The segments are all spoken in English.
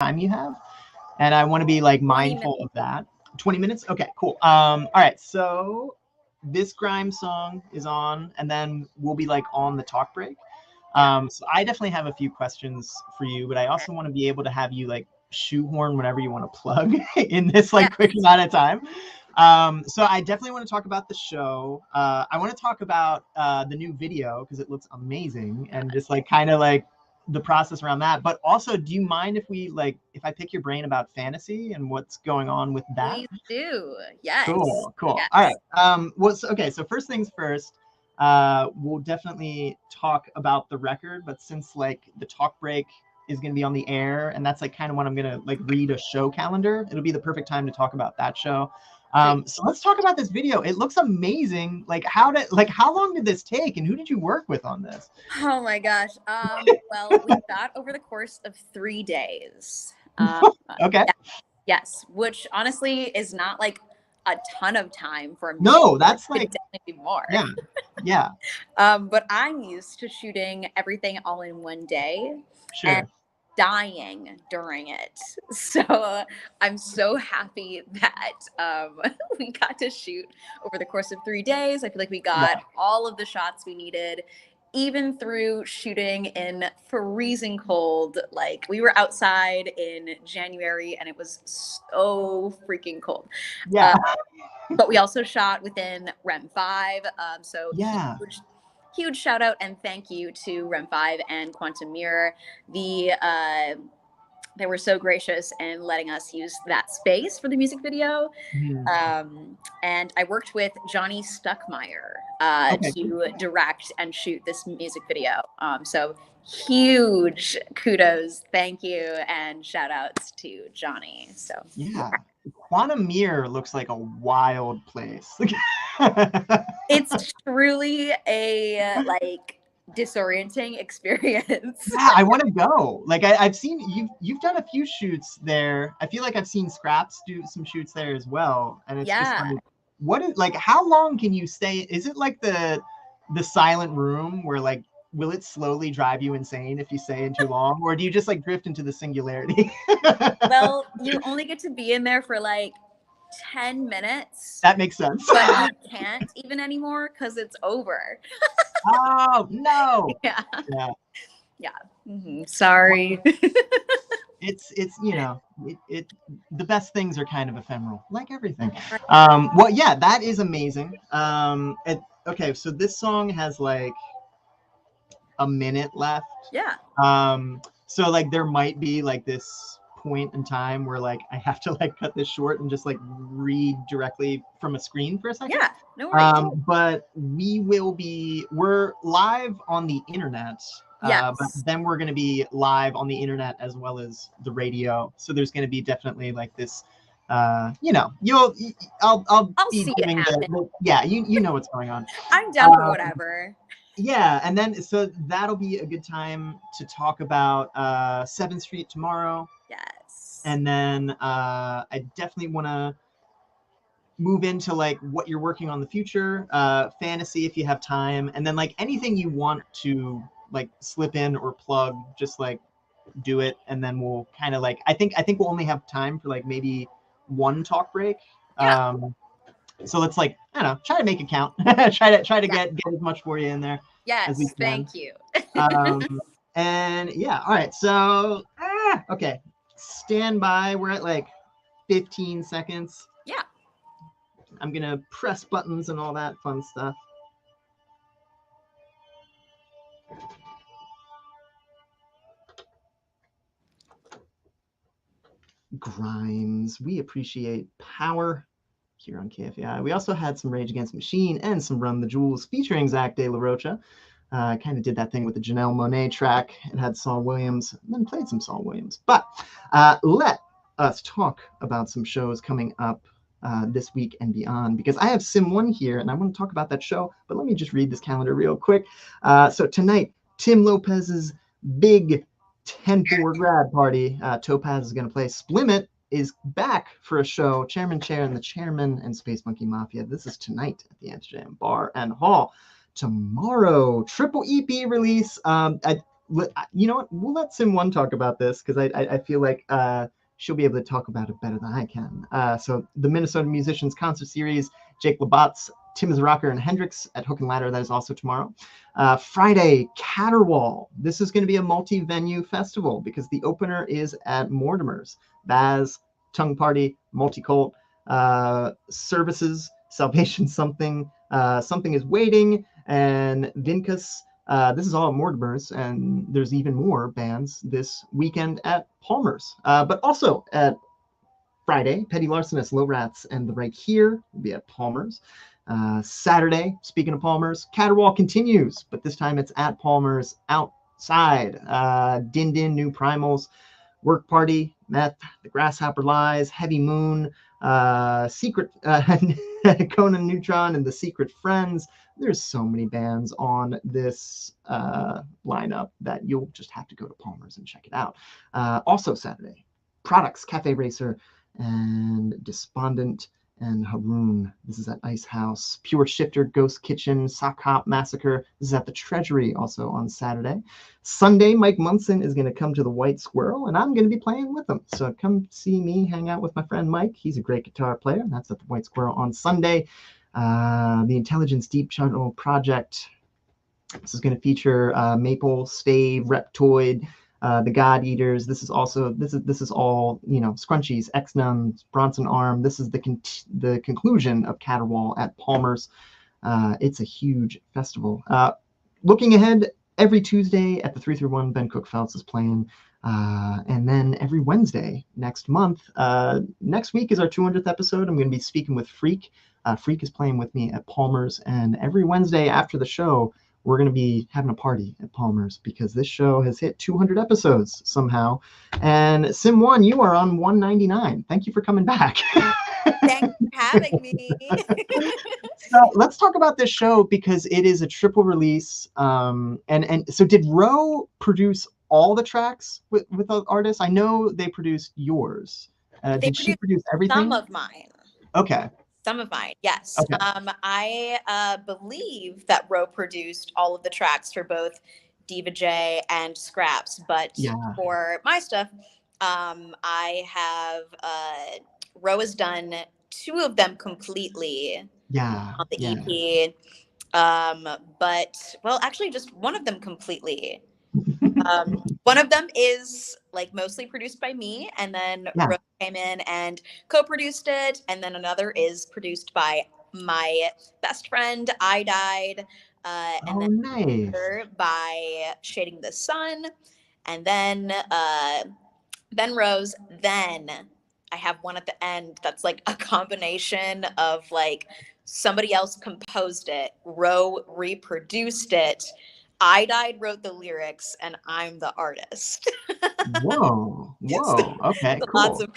time you have, and I want to be like 20 minutes. mindful of that. 20 minutes? Okay, cool. All right, so this grime song is on, and then we'll be like on the talk break. So I definitely have a few questions for you, but I also want to be able to have you like shoehorn whatever you want to plug in this like Yeah. quick amount of time. So I definitely want to talk about the show. I want to talk about the new video because it looks amazing, and just like kind of like the process around that. But also, do you mind if we like if I pick your brain about fantasy and what's going on with that? Please do. Yes. Cool, cool. All Yes. right. Okay. So first things first. We'll definitely talk about the record, but since like the talk break is going to be on the air, and that's like kind of when I'm gonna like read a show calendar, it'll be the perfect time to talk about that show. Sweet. So let's talk about this video. It looks amazing. Like how long did this take, and who did you work with on this? Oh my gosh. Well, we got over the course of 3 days. Okay. Yeah, yes, which honestly is not like a ton of time for a music. No, It that's could like definitely be more. yeah, yeah, But I'm used to shooting everything all in one day and sure. dying during it. So I'm so happy that we got to shoot over the course of 3 days. I feel like we Yeah, got all of the shots we needed, even through shooting in freezing cold. Like we were outside in January and it was so freaking cold. yeah, Uh, but we also shot within REM 5. So yeah. huge shout out and thank you to REM 5 and Quantum Mirror. They were so gracious in letting us use that space for the music video. Mhm. And I worked with Johnny Stuckmeyer Okay. to direct and shoot this music video. So huge kudos, thank you, and shout outs to Johnny. So Yeah. Quantum Mirror looks like a wild place. it's truly a like disorienting experience. Yeah, I want to go. Like I've seen you've done a few shoots there. I feel like I've seen Scraps do some shoots there as well. And it's just Yeah. like what is like how long can you stay? Is it like the silent room where like will it slowly drive you insane if you stay in too long? Or do you just like drift into the singularity? Well, you only get to be in there for like 10 minutes, That makes sense. but you can't even anymore because it's over. Oh no. Yeah. Yeah. Yeah. Sorry. It's it the best things are kind of ephemeral like everything. Well, yeah, that is amazing. Okay, so this song has like a minute left. Yeah. So like there might be like this point in time where like I have to like cut this short and just like read directly from a screen for a second. Yeah. No worries. But we're live on the internet. But Yes. then we're going to be live on the internet as well as the radio. So there's going to be definitely like this, I'll I'll be see it doing happen. yeah, you know what's going on. I'm down for whatever. Yeah, and then so that'll be a good time to talk about 7th Street tomorrow. Yes. And then I definitely want to move into like what you're working on in the future, fantasy if you have time, and then like anything you want to like slip in or plug, just like do it, and then we'll kind of like I think we'll only have time for like maybe one talk break. Yeah. So let's like I don't know, try to make it count. try to get as much for you in there as we Yes. can. Thank you. And yeah, all right. So okay, stand by. We're at like 15 seconds. Yeah. I'm gonna press buttons and all that fun stuff. Grimes, we appreciate power here on KFAI. We also had some Rage Against the Machine and some Run the Jewels featuring Zach De La Rocha. Kind of did that thing with the Janelle Monáe track. It had Saul Williams, and then played some Saul Williams. But let us talk about some shows coming up this week and beyond, because I have Sim 1 here, and I want to talk about that show, but let me just read this calendar real quick. So tonight, Tim Lopez's big 10-4 grad party. Topaz is going to play. Splimit is back for a show. Chairman Chair and the Chairman and Space Monkey Mafia. This is tonight at the Amsterdam Bar and Hall. Tomorrow, triple EP release. You know what? We'll let Sim One talk about this because I feel like she'll be able to talk about it better than I can. So the Minnesota Musicians Concert Series, Jake Labatz, Tim Rocker, and Hendrix at Hook and Ladder. That is also tomorrow. Friday, Caterwaul. This is going to be a multi-venue festival because the opener is at Mortimer's. Baz, Tongue Party, Multicult, Services, Salvation Something, Something is Waiting, and Vincus. This is all at Mortimer's, and there's even more bands this weekend at Palmer's. But also at Friday, Petty Larcenist, Low Rats, and The Right Here will be at Palmer's. Saturday, speaking of Palmer's, Caterwaul continues, but this time it's at Palmer's outside. Din Din, New Primals, Work Party, Meth, The Grasshopper Lies, Heavy Moon, Secret, Conan Neutron, and The Secret Friends. There's so many bands on this lineup that you'll just have to go to Palmer's and check it out. Also Saturday, Products, Cafe Racer, and Despondent and Haroon. This is at Ice House. Pure Shifter, Ghost Kitchen, Sock Hop Massacre. This is at the Treasury also on Saturday. Sunday, Mike Munson is going to come to the White Squirrel, and I'm going to be playing with him. So come see me, hang out with my friend Mike. He's a great guitar player. That's at the White Squirrel on Sunday. The Intelligence Deep Channel Project. This is going to feature Maple, Stave, Reptoid, the God Eaters. This is all Scrunchies, X-Nuns, Bronson Arm. This is the conclusion of Caterwaul at Palmer's. It's a huge festival. Looking ahead, every Tuesday at the 331, Ben Cook Phelps is playing. And then every Wednesday next month, next week is our 200th episode. I'm going to be speaking with Freak. Freak is playing with me at Palmer's, and every Wednesday after the show, we're going to be having a party at Palmer's because this show has hit 200 episodes somehow. And Sim One, you are on 199. Thank you for coming back. Thanks for having me. So let's talk about this show because it is a triple release. And so did Ro produce all the tracks with the artists? I know they produced yours. Did she produce everything? Some of mine. Okay. Some of mine, yes. Okay. I believe that Ro produced all of the tracks for both Diva J and Scraps, but for my stuff, I have Ro has done 2 of them completely on the EP. But well, actually just one of them completely. One of them is like mostly produced by me, and then Ro came in and co-produced it, and then another is produced by my best friend I Died, and then by Shading the Sun, and then Rose. Then I have one at the end that's like a combination of like somebody else composed it, Ro reproduced it, I Died wrote the lyrics, and I'm the artist. Whoa. Okay, cool.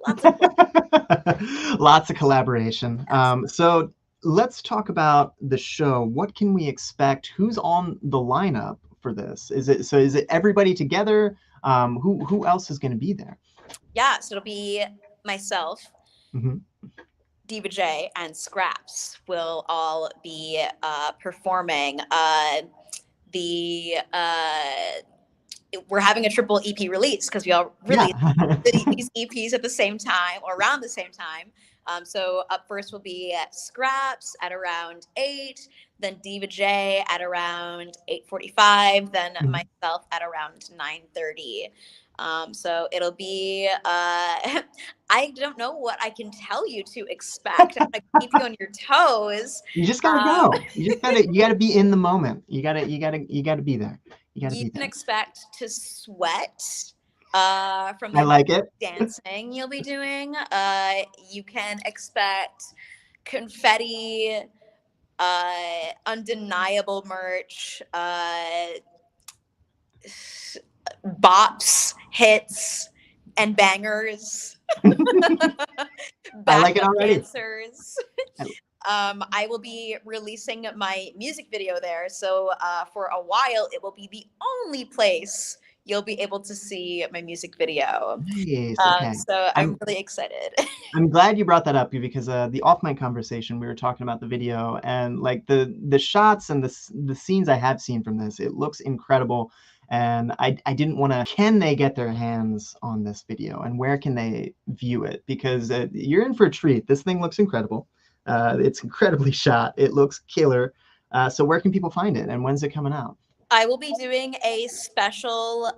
Lots of lots of collaboration. So let's talk about the show. What can we expect? Who's on the lineup for this? Is it everybody together? Who else is going to be there? Yeah, so it'll be myself, Diva J, and Scraps will all be performing. We're having a triple EP release because we all released these EPs at the same time or around the same time. So up first will be Scraps at around 8, then Diva J at around 8:45, then myself at around 9:30. So it'll be, I don't know what I can tell you to expect. I'm gonna keep you on your toes. You just gotta go. You gotta be in the moment. You gotta be there. You can expect to sweat from the dancing you'll be doing. You can expect confetti, undeniable merch, bops, hits, and bangers. I like it already. Dancers. I will be releasing my music video there. So for a while, it will be the only place you'll be able to see my music video. Nice. Okay. So I'm really excited. I'm glad you brought that up because the off-mic conversation, we were talking about the video and like the shots and the scenes I have seen from this, it looks incredible. And I didn't want to, can they get their hands on this video and where can they view it? Because you're in for a treat. This thing looks incredible. It's incredibly shot. It looks killer. So where can people find it and when's it coming out? I will be doing a special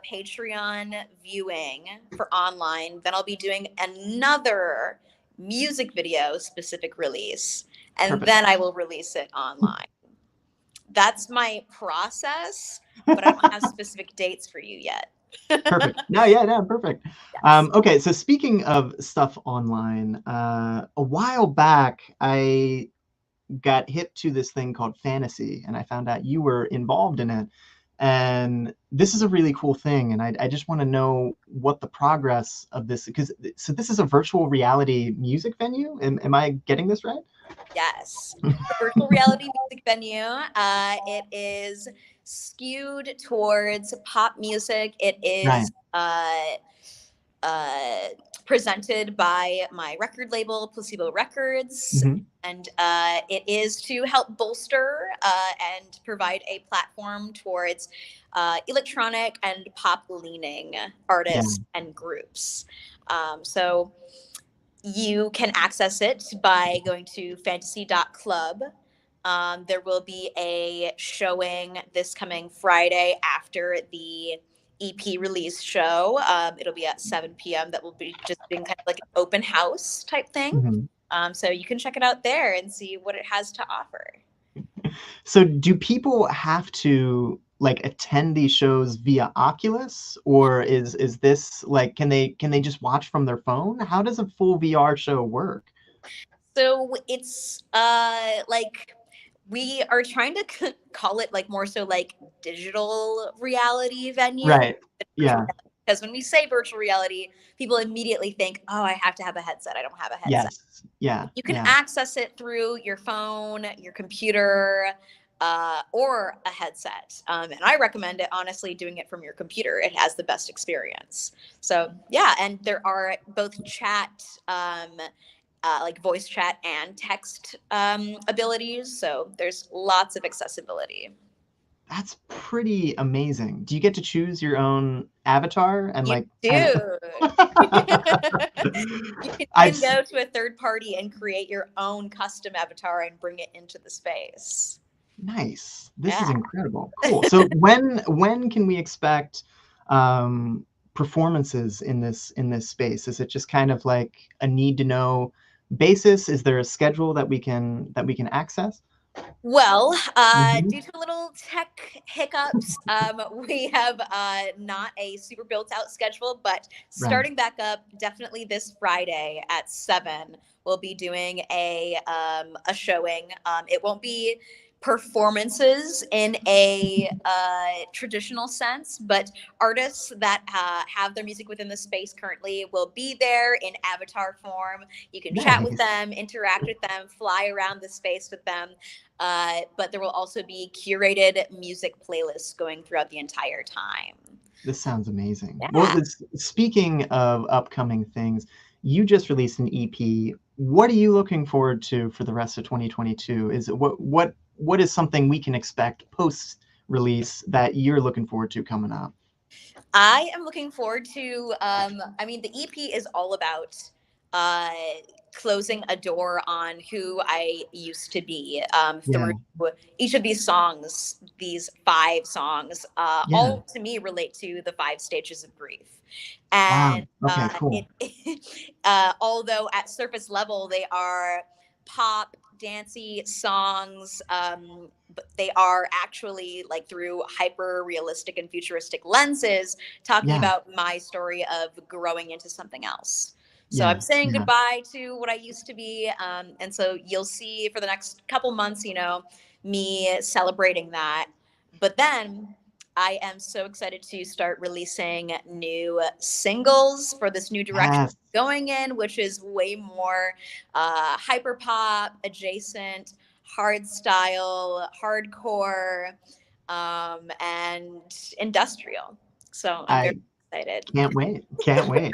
Patreon viewing for online. Then I'll be doing another music video specific release, and Perfect. then I will release it online. That's my process, but I don't have specific dates for you yet. Perfect. No, perfect. Yes. Okay, so speaking of stuff online, a while back, I got hip to this thing called fantasy, and I found out you were involved in it. And this is a really cool thing, and I just want to know what the progress of this, because so this is a virtual reality music venue. Am I getting this right? Yes, the virtual reality music venue. It is skewed towards pop music. It Right. is presented by my record label, Placebo Records. Mhm. And it is to help bolster and provide a platform towards electronic and pop leaning artists and groups. So you can access it by going to fantasy.club. There will be a showing this coming Friday after the EP release show. It'll be at 7 p.m. That will be just being kind of like an open house type thing. So you can check it out there and see what it has to offer. So do people have to like attend these shows via Oculus, or is this like, can they just watch from their phone? How does a full VR show work? So it's like we are trying to call it like more so like digital reality venue. Right. Yeah. Because when we say virtual reality, people immediately think, oh, I have to have a headset. I don't have a headset. Yes. Yeah. You can Yeah. access it through your phone, your computer, or a headset. And I recommend it, honestly, doing it from your computer. It has the best experience. So, yeah. And there are both chat, like voice chat and text abilities. So there's lots of accessibility. That's pretty amazing. Do you get to choose your own avatar and You like do. You can go to a third party and create your own custom avatar and bring it into the space. Nice. This is incredible. Cool. So when can we expect performances in this space? Is it just kind of like a need to know basis? Is there a schedule that we can access? Well, due to little tech hiccups, we have not a super built out schedule, but starting back up definitely this Friday at 7, we'll be doing a showing. It won't be performances in a traditional sense, but artists that have their music within the space currently will be there in avatar form. You can chat with them, interact with them, fly around the space with them. But there will also be curated music playlists going throughout the entire time. This sounds amazing. Yeah. Well, speaking of upcoming things, you just released an EP. What are you looking forward to for the rest of 2022? Is it what is something we can expect post release that you're looking forward to coming up? I am looking forward to I mean, the EP is all about closing a door on who I used to be through each of these songs, these 5 songs, all to me relate to the 5 stages of grief. And cool. although at surface level they are pop, dancey songs, but they are actually like through hyper realistic and futuristic lenses talking about my story of growing into something else. So I'm saying goodbye to what I used to be. And so you'll see for the next couple months, me celebrating that. But then I am so excited to start releasing new singles for this new direction going in, which is way more hyper pop adjacent, hard style, hardcore, and industrial. So I'm very excited. Can't wait.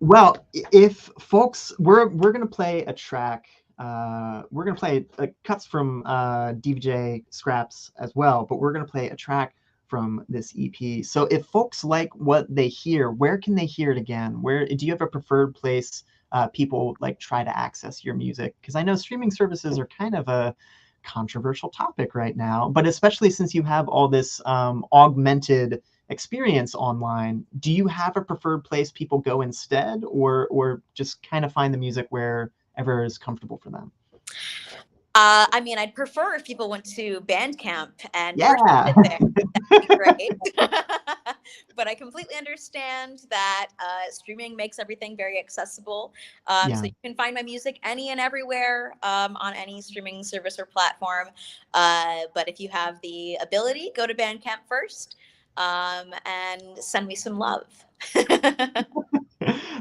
Well, if folks, we're gonna play a track. We're gonna play cuts from DVJ Scraps as well, but we're gonna play a track from this EP. So if folks like what they hear, where can they hear it again? Where do you have a preferred place people like try to access your music? Because I know streaming services are kind of a controversial topic right now, but especially since you have all this augmented experience online, do you have a preferred place people go instead, or just kind of find the music wherever is comfortable for them? I mean, I'd prefer if people went to Bandcamp and Yeah. purchased it there. That'd be great. But I completely understand that streaming makes everything very accessible. Yeah. So you can find my music any and everywhere on any streaming service or platform. But if you have the ability, go to Bandcamp first and send me some love.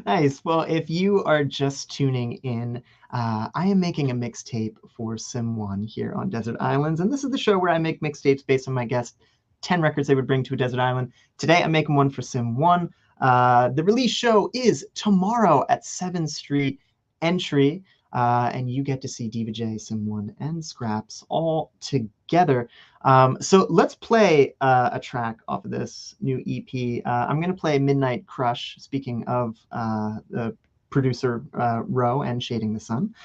Nice. Well, if you are just tuning in, I am making a mixtape for Sim 1 here on Desert Islands. And this is the show where I make mixtapes based on my guests, 10 records they would bring to a desert island. Today, I'm making one for Sim 1. The release show is tomorrow at 7th Street Entry. And you get to see Diva J, Sim 1, and Scraps all together. So let's play a track off of this new EP. I'm going to play Midnight Crush, speaking of the producer Ro and Shading the Sun.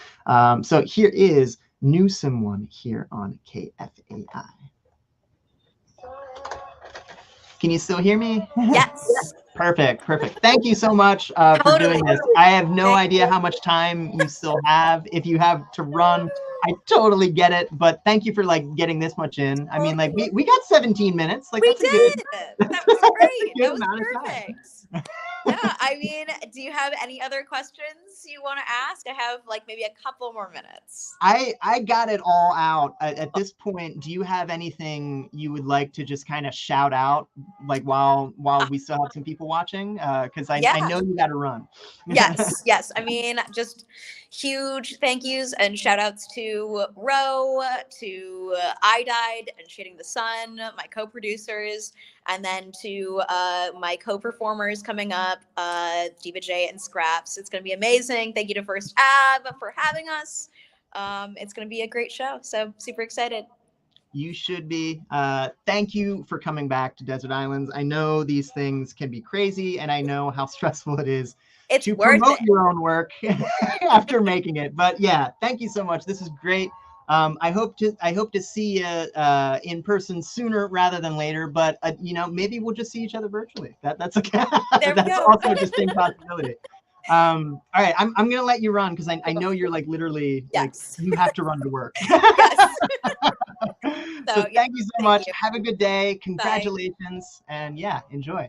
So here is new Sim 1 here on KFAI. Can you still hear me? Yes. Perfect. Thank you so much for doing this. I have no idea how much time you still have. If you have to run, I totally get it. But thank you for like getting this much in. I mean, like we got 17 minutes. Like we that's did. a good. That was great. That was perfect. Yeah, I mean, do you have any other questions you want to ask? I have like maybe a couple more minutes. I got it all out. At this point, do you have anything you would like to just kind of shout out, like while we still have some people watching? Because I know you got to run. Yes. I mean, just huge thank yous and shout outs to Ro, to I Died and Shading the Sun, my co-producers, and then to my co-performers coming up, Diva J and Scraps. It's going to be amazing. Thank you to First Ab for having us. It's going to be a great show. So super excited. You should be. Thank you for coming back to Desert Islands. I know these things can be crazy, and I know how stressful it is to promote your own work after making it. But yeah, thank you so much. This is great. I hope to see you in person sooner rather than later. But maybe we'll just see each other virtually. That's okay. That's also a distinct possibility. All right, I'm gonna let you run because I know you're like literally like you have to run to work. Yes. So thank you so much. Have a good day. Congratulations. Bye. And yeah, enjoy.